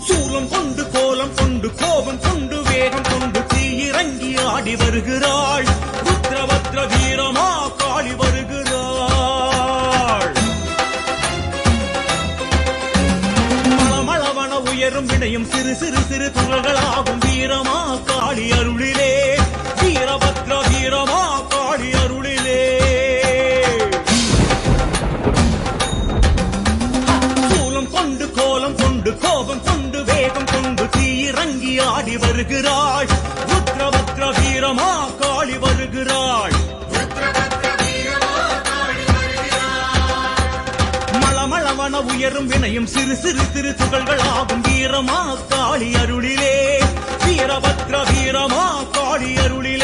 சூலம் கொண்டு கோலம் கொண்டு கோபம் கொண்டு வேகம் கொண்டு தீயிறங்கி ஆடி வருகிறாள். ருத்ரபத்ர வீரமா காளி வருகிறாள். மளமளவன உயரும் வினையும் சிறு சிறு சிறு துகள்களாகும் வீரமா காளி அருளிலே. வீரபத்ர வீரமா காளி அருளிலே. சூலம் கொண்டு கோலம் கொண்டு கோபம் கொண்டு வேகம் கொண்டு தீயிறங்கி ஆடி வருகிறாள். ருத்ரபத்ர வீரமா காளி வருகிறாள். மளமளவன உயரும் வினையும் சிறு சிறு சிறு துகள்களாகும் வீரமா காளி அருளிலே. வீரபத்ர வீரமா காளி அருளிலே.